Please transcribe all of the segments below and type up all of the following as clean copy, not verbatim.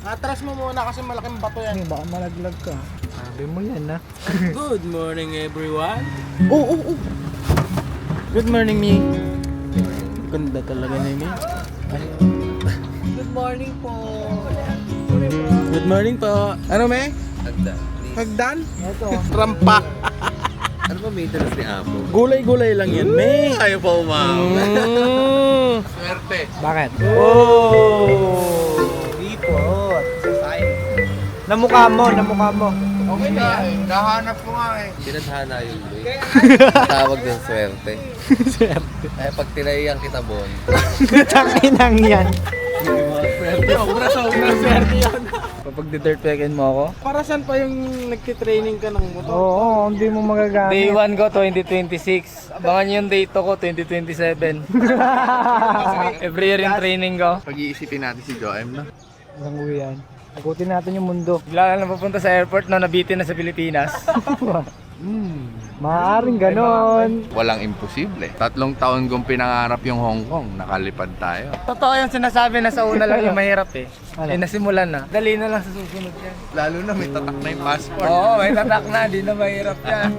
Atras mo muna kasi malaking bato yan. Baka malaglag ka. Sabi mo yan ha. Good morning everyone. Oo. Good morning Mi. Ganda talaga ni Mi. Good morning po. Good morning po. Ano Me? Hagdan. Hagdan? Ito. Rampa. Ano ba maintenance ni Apo? Gulay-gulay lang yan Me. Ayaw pa umama. Swerte. Bakit? Oh. Ipot. Namukha mo. Okay na yan. Nahanap ko nga eh. Pinadhana yun, boy. Tawag din swerte. Swerte. Ay, pag tinayang kita, Bon. Tanginang yan. Sobra swerte yun. Kapag di-dirt pekin mo ako? Para saan pa yung nagtitraining ka ng motor? Oo, hindi mo magagamit. Day 1 ko, 2026. Abangan nyo yung day 2 ko, 2027. Every year yung training ko. Pag-iisipin natin si Joem, no? Ang yan. Ikutin natin yung mundo. Bigla lang papunta sa airport na nabitin na sa Pilipinas. Maaaring ganon. Walang imposible. 3 taon kong pinangarap yung Hong Kong. Nakalipad tayo. Totoo yung sinasabi na sa una lang yung mahirap eh. Ano? Eh nasimulan na. Dali na lang sa susunod yan. Lalo na may tatak na yung passport. Oo, may tatak na. Di na mahirap yan.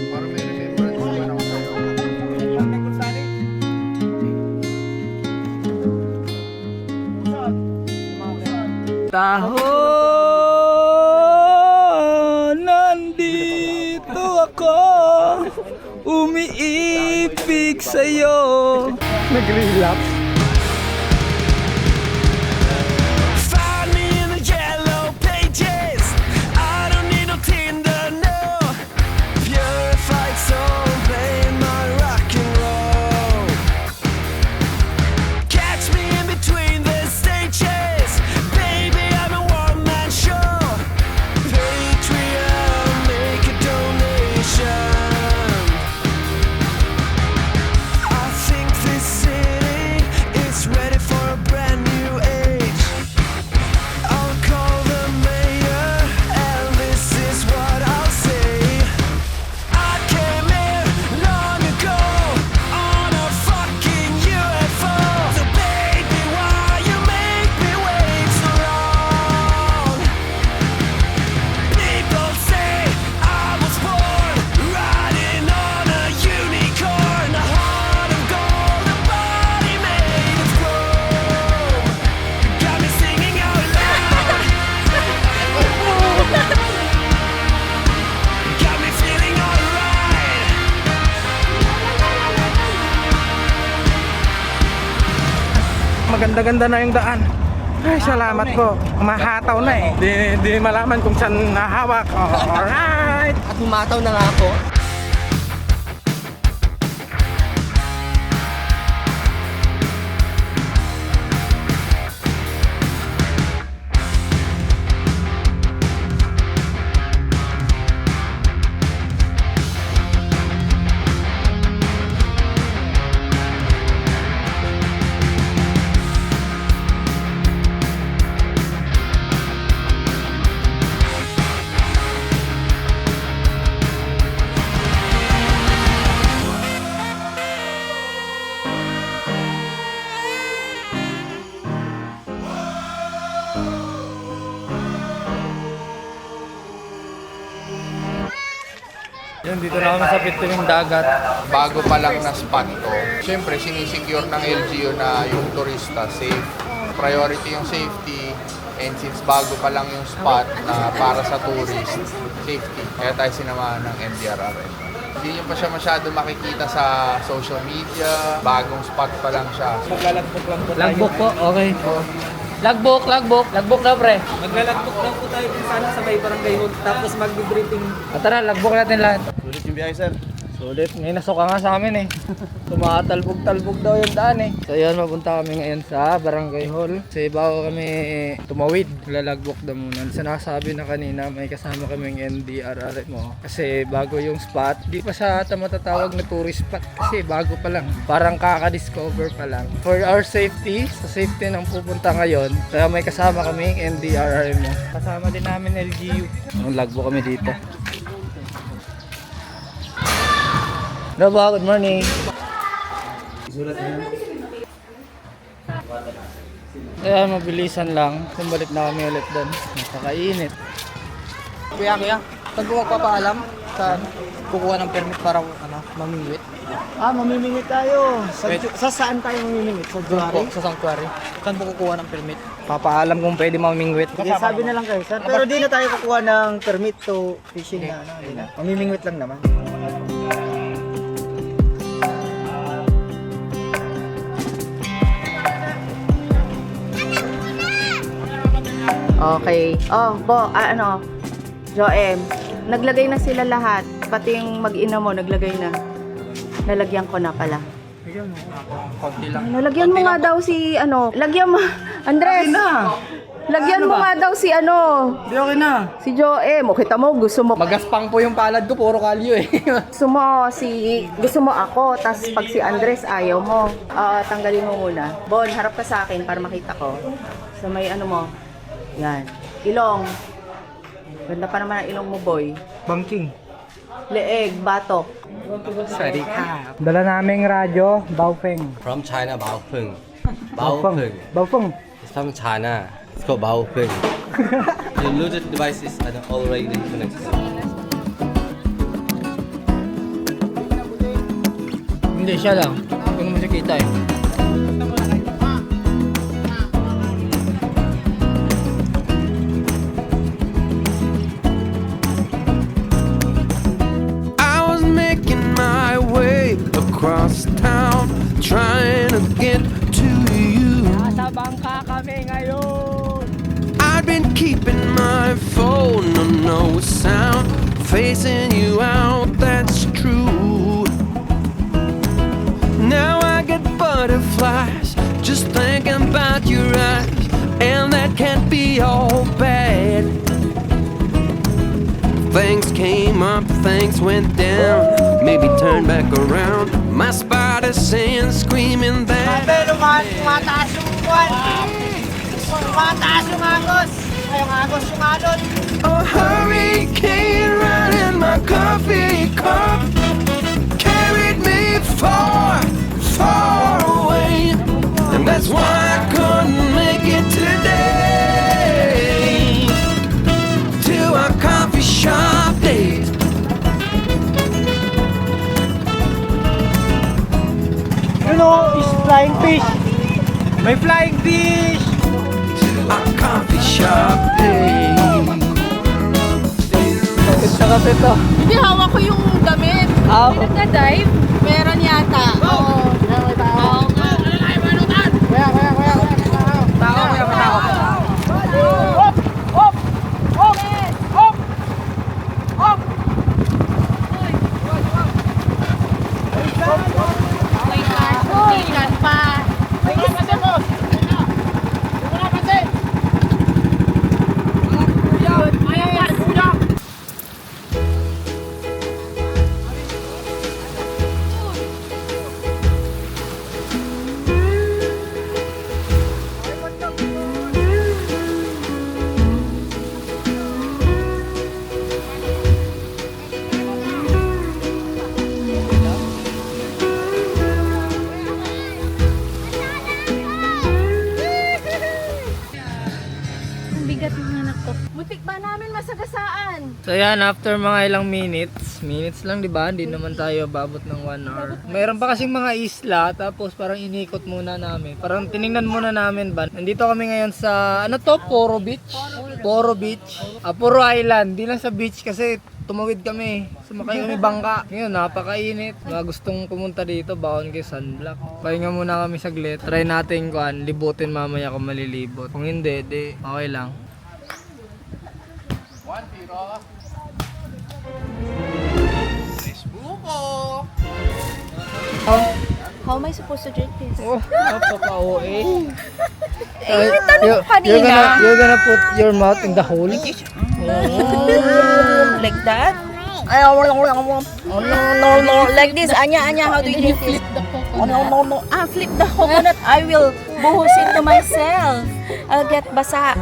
Para may remembrance naman ako sa'yo. Taho, nandito ako. Umiibig sa'yo. Nag-relapse. Find me in the yellow pages. I don't need no Tinder, no. Purified soul, playing my rock and roll. Catch me in between the stages. Baby, I'm a one-man show. Patreon, make a donation. I think this city is ready for a brand new age. I'll call the mayor, and this is what I'll say. I came here long ago on a fucking UFO. So baby, why you make me wait so long? People say I was born riding on a unicorn, a heart of gold, a body made of chrome. Got me singing out loud. Got me feeling alright. Maganda-ganda na yung daan. Ay, salamat po. Mahataw na eh. Di malaman kung saan nahawak. Alright! At humataw na nga ako. Yun, dito na kami sa Pituming Dagat. Bago pa lang na spot to, syempre sinisecure ng LGU na yung turista safe. Priority yung safety, and since bago pa lang yung spot na para sa tourist, safety. Kaya tayo sinamahan ng NDRRM. Hindi nyo pa siya masyado makikita sa social media, bagong spot pa lang siya. Maglalagpok lang po tayo. Logbook po, okay. Logbook na pre. Maglalagpok lang po tayo kung sana sa may barangay hall. Tapos mag-briefing. Tara, logbook natin lahat. Sulit yung biyahe, sir. Sulit, may nasuka nga sa amin eh. Tumatalbog-talbog daw yung daan eh. So yun, mapunta kami ngayon sa Barangay Hall. Kasi bago kami tumawid, lalagbok daw muna. Sinasabi na kanina, may kasama kaming NDRRM mo. Kasi bago yung spot, di pa siya ata matatawag na tourist spot. Kasi bago pa lang, parang kaka-discover pa lang. For our safety, sa safety ng pupunta ngayon, kaya may kasama kaming NDRRM mo. Kasama din namin LGU. Lagbok kami dito. Hello, good morning. Kaya mabilisan lang. Kumbalik na kami ulit doon. Napakainit. Kuya, saan ko magpapaalam? Saan? Kukuha ng permit para mamingwit? Mamimingit tayo. Wait. Sa saan tayo mamimingit? Sa Doon po, sa sanctuary. Saan po kukuha ng permit? Papaalam kung pwede mamingwit. Sige, sabi na lang kayo, sir. Pero di na tayo kukuha ng permit to fishing na. Di na. Mamimingwit lang naman. Okay. Joem, naglagay na sila lahat. Pati yung mag-ina mo, naglagay na. Nalagyan ko na pala. Konti lang. Nalagyan mo nga daw si, lagyan mo, Andres. Lagyan mo nga daw si, Di okay na. si Joem. O, kita mo, gusto mo Magaspang po yung palad ko, puro kalyo eh. gusto mo ako, tas pag si Andres ayaw mo. Tanggalin mo muna. Bon, harap ka sa akin para makita ko. So may mo. Yan. Ilong. Ganda pa naman ang ilong mo, boy. Bangking. Leeg, batok. Sorry ka. Dala naming radyo, Baofeng. From China, Baofeng. Baofeng. Baofeng. It's from China. It's called Baofeng. The Bluetooth device is already connected. Hindi, siya lang. Hindi mo siya kita eh. I was making my way across town, trying to get to you. Nasa bangka kami ngayon. I've been keeping my phone on no sound, facing you out, that's true. Now I get butterflies just thinking about your eyes, and that can't be all bad. Things came up, things went down, maybe turn back around. My spider sense screaming that. Tumataas yung buwan. Tumataas yung agos. Ay, yung agos yung alon. A hurricane running my coffee cup carried me far, far away, and that's why I couldn't make it today to our coffee shop days. Is flying fish. May flying fish. Our coffee shop days. Kasi to. Hindi, hawak ko yung damit. Nagka-dive? Meron yata. Oo. Ikan pa. Bigat ng anak ko. Butik ba namin masagasaan? So yan, after mga ilang minutes lang di ba? Hindi naman tayo babot ng 1 hour. Mayroon pa kasing mga isla, tapos parang inikot muna namin. Parang tiningnan muna namin ba. Nandito kami ngayon sa, Poro Beach? Poro Beach. Puro Island, di lang sa beach kasi tumawid kami. Sumakay kami bangka. Ngayon, napakainit. Mga gustong pumunta dito, bawon kayo sunblock. Pahinga muna kami saglit. Try natin libutin mamaya kung malilibot. Kung hindi, di okay lang. How am I supposed to drink this? Oh, napaka-OA. Tanong kanina. You're gonna put your mouth in the hole? Like that? No. Like this. Anya, how do you flip the coconut? No. Flip the coconut. I will buhos into myself. I'll get basa.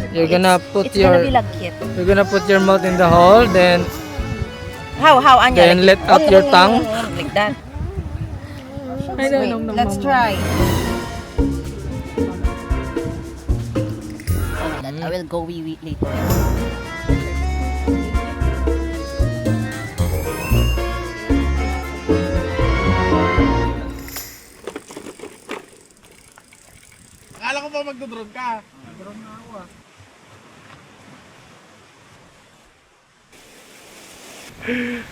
You're gonna put It's gonna be your lagkit. you're gonna put your mouth in the hole, then How, Anya? Then let out your tongue. Like that. Wait, let's try. I will go wee later. Akala ko pa magdodrone ka. Drone na ako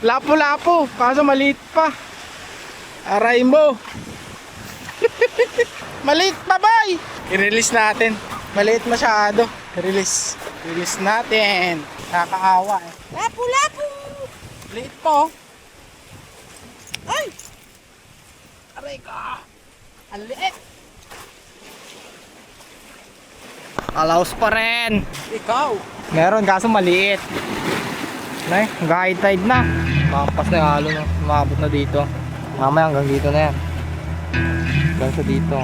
Lapo-lapo, kaso maliit pa. Aray mo. Maliit pa, boy! I-release natin. Maliit masyado. Release. Release natin. Nakakaawa eh. Lapu-lapu! Maliit po. Ay! Aray ka. Ang liit. Alaos pa rin. Ikaw. Meron kaso maliit. Nay, high tide na. Mampas na yung halo na. Umabot na dito. Mamaya hanggang dito na yan. Hanggang sa dito.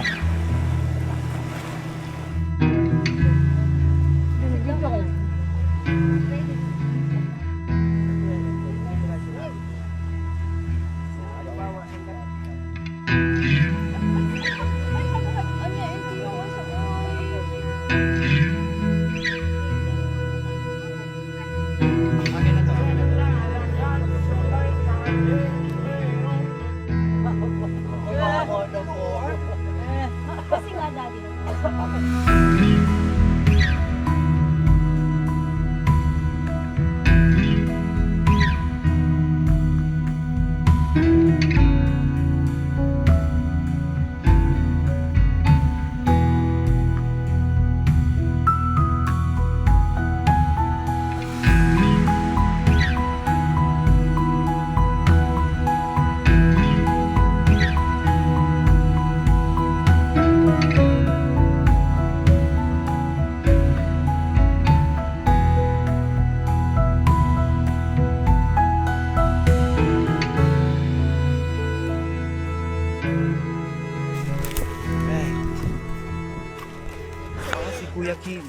Kuya Kim.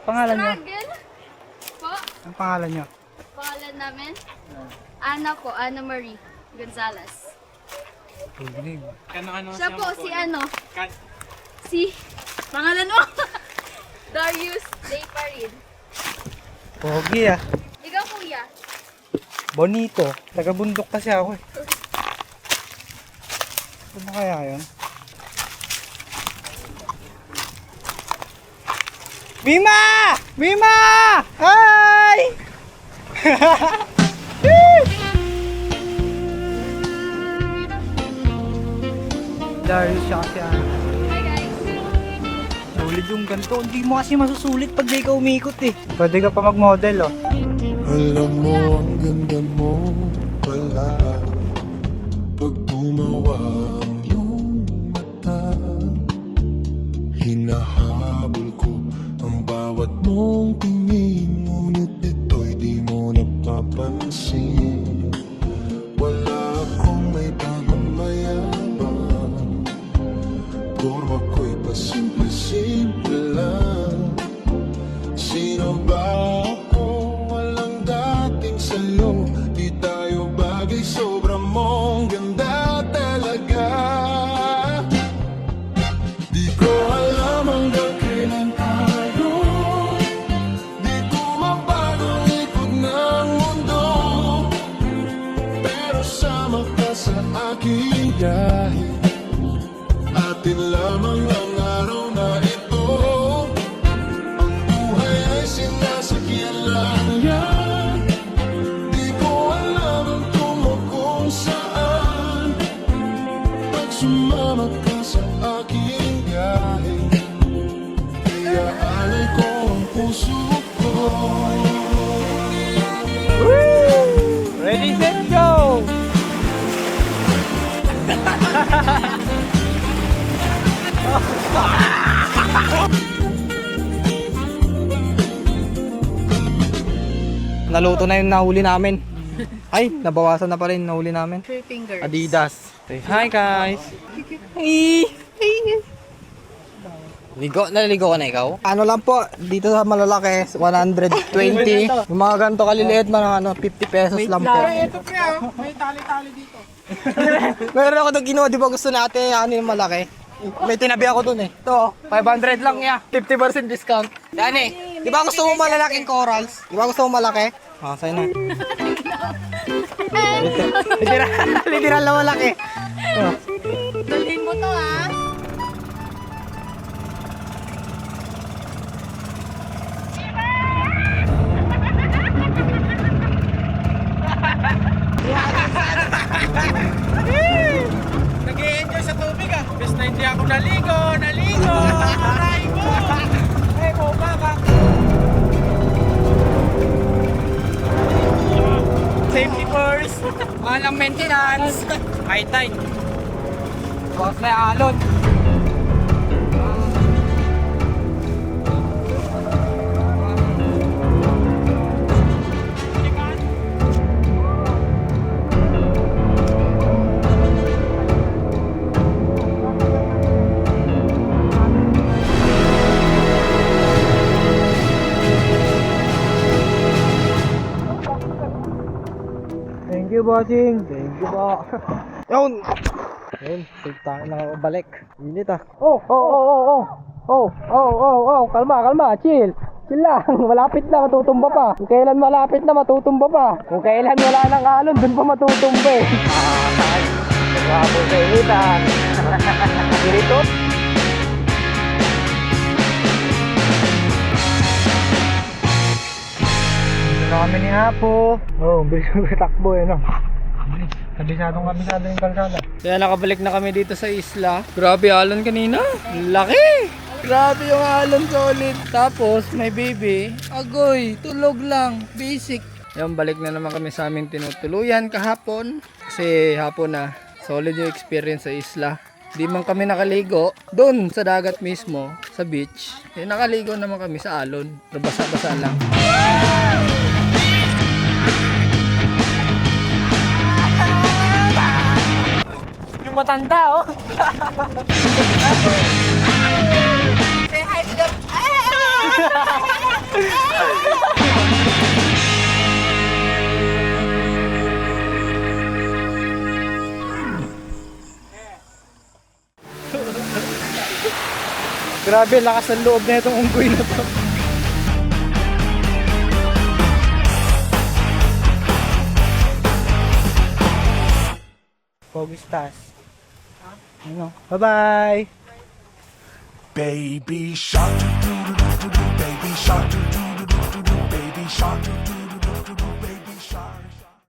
Pangalan niya? Struggle po. Ang pangalan niyo? Pangalan namin? Ana po, Ana Marie Gonzalez. Ano Siya po, si ano? Si, pangalan mo? Darius Dayparid. Pogi ah. Ikaw kuya? Bonito. Taga-bundok kasi ako eh. Ano kaya yun? Bima! Bima! Hi! Darius siya kasi ano. Hi guys. Sulit yung ganito. Hindi mo kasi masusulit pag di ka umikot eh. Pwede ka pa mag-model oh. Alam mo, ang ganda mo pala pag tumawa ang iyong mata. Hinahabol ko ang bawat mong tingin, ngunit ito'y di mo napapansin. Wala akong may pamamayabang, forma ko'y pasimple-simple lang. Sino ba ako? Walang dating sa'yo. Di tayo bagay, sobra mong ganda talaga. Di ko alam hanggang kailan tayo. Di ko mapagong ikot ng mundo, pero sama ka sa aking biyahe. Atin lamang ang araw na ito. Ang buhay ay sinasakyan lang yan. Di ko alam ang tungo kung saan. Pag sumama ka sa aking biyahe, iaalay ko ang puso ko. Ready, set, go! Naluto na yung nahuli namin. Ay, nabawasan na pa rin nahuli namin. 3 fingers. Adidas. Hi guys. Hi. Naligo ka na ikaw? Ano lang po, dito sa malalaki, 120. Yung mga ganito kaliliit, mga 50 pesos lang po. Ito pre, may tali-tali dito. Meron ako doon kinuha, di ba gusto natin ano yung malaki? May tinabi ako doon eh. Ito, 500 lang niya. 50% discount. Yan eh. Di ba gusto mo malalaking corals? Di ba gusto mo malaki? Ah, sa'yo na. Literal na malaki. Oh. Dalhin mo to ha. Nag-i-enjoy sa tubig ah. Bes na hindi ako naligo. Aray ko. Ay, boba ka. Safety first. Walang maintenance. High tide. Bukas na yung alon. Thank you, bossing. Thank you, po. Yun. Yun, safe tayo nakabalik. Init ah. Kalma, chill. Chill lang, malapit na, matutumba pa. Kung kailan malapit na, matutumba pa. Kung kailan wala nang alon, dun pa matutumba eh. Nagwapos sa initan. Dirito. Dito na kami ni Apo. Oh, bilis ko takbo eh, no? Kabisadong yung kalsada. Kaya nakabalik na kami dito sa isla. Grabe alon kanina. Laki! Grabe yung alon, solid. Tapos may baby. Agoy, tulog lang. Basic. Yan, balik na naman kami sa aming tinutuluyan kahapon. Kasi hapon na. Solid yung experience sa isla. Di man kami nakaligo doon sa dagat mismo, sa beach. Eh, nakaligo naman kami sa alon. Basa-basa lang. Yung matanda, oh. Say hi to them. Grabe, lakas ng loob na itong unggoy na to. Pogistas. Ano? Bye-bye! Baby shark, baby shark, baby shark.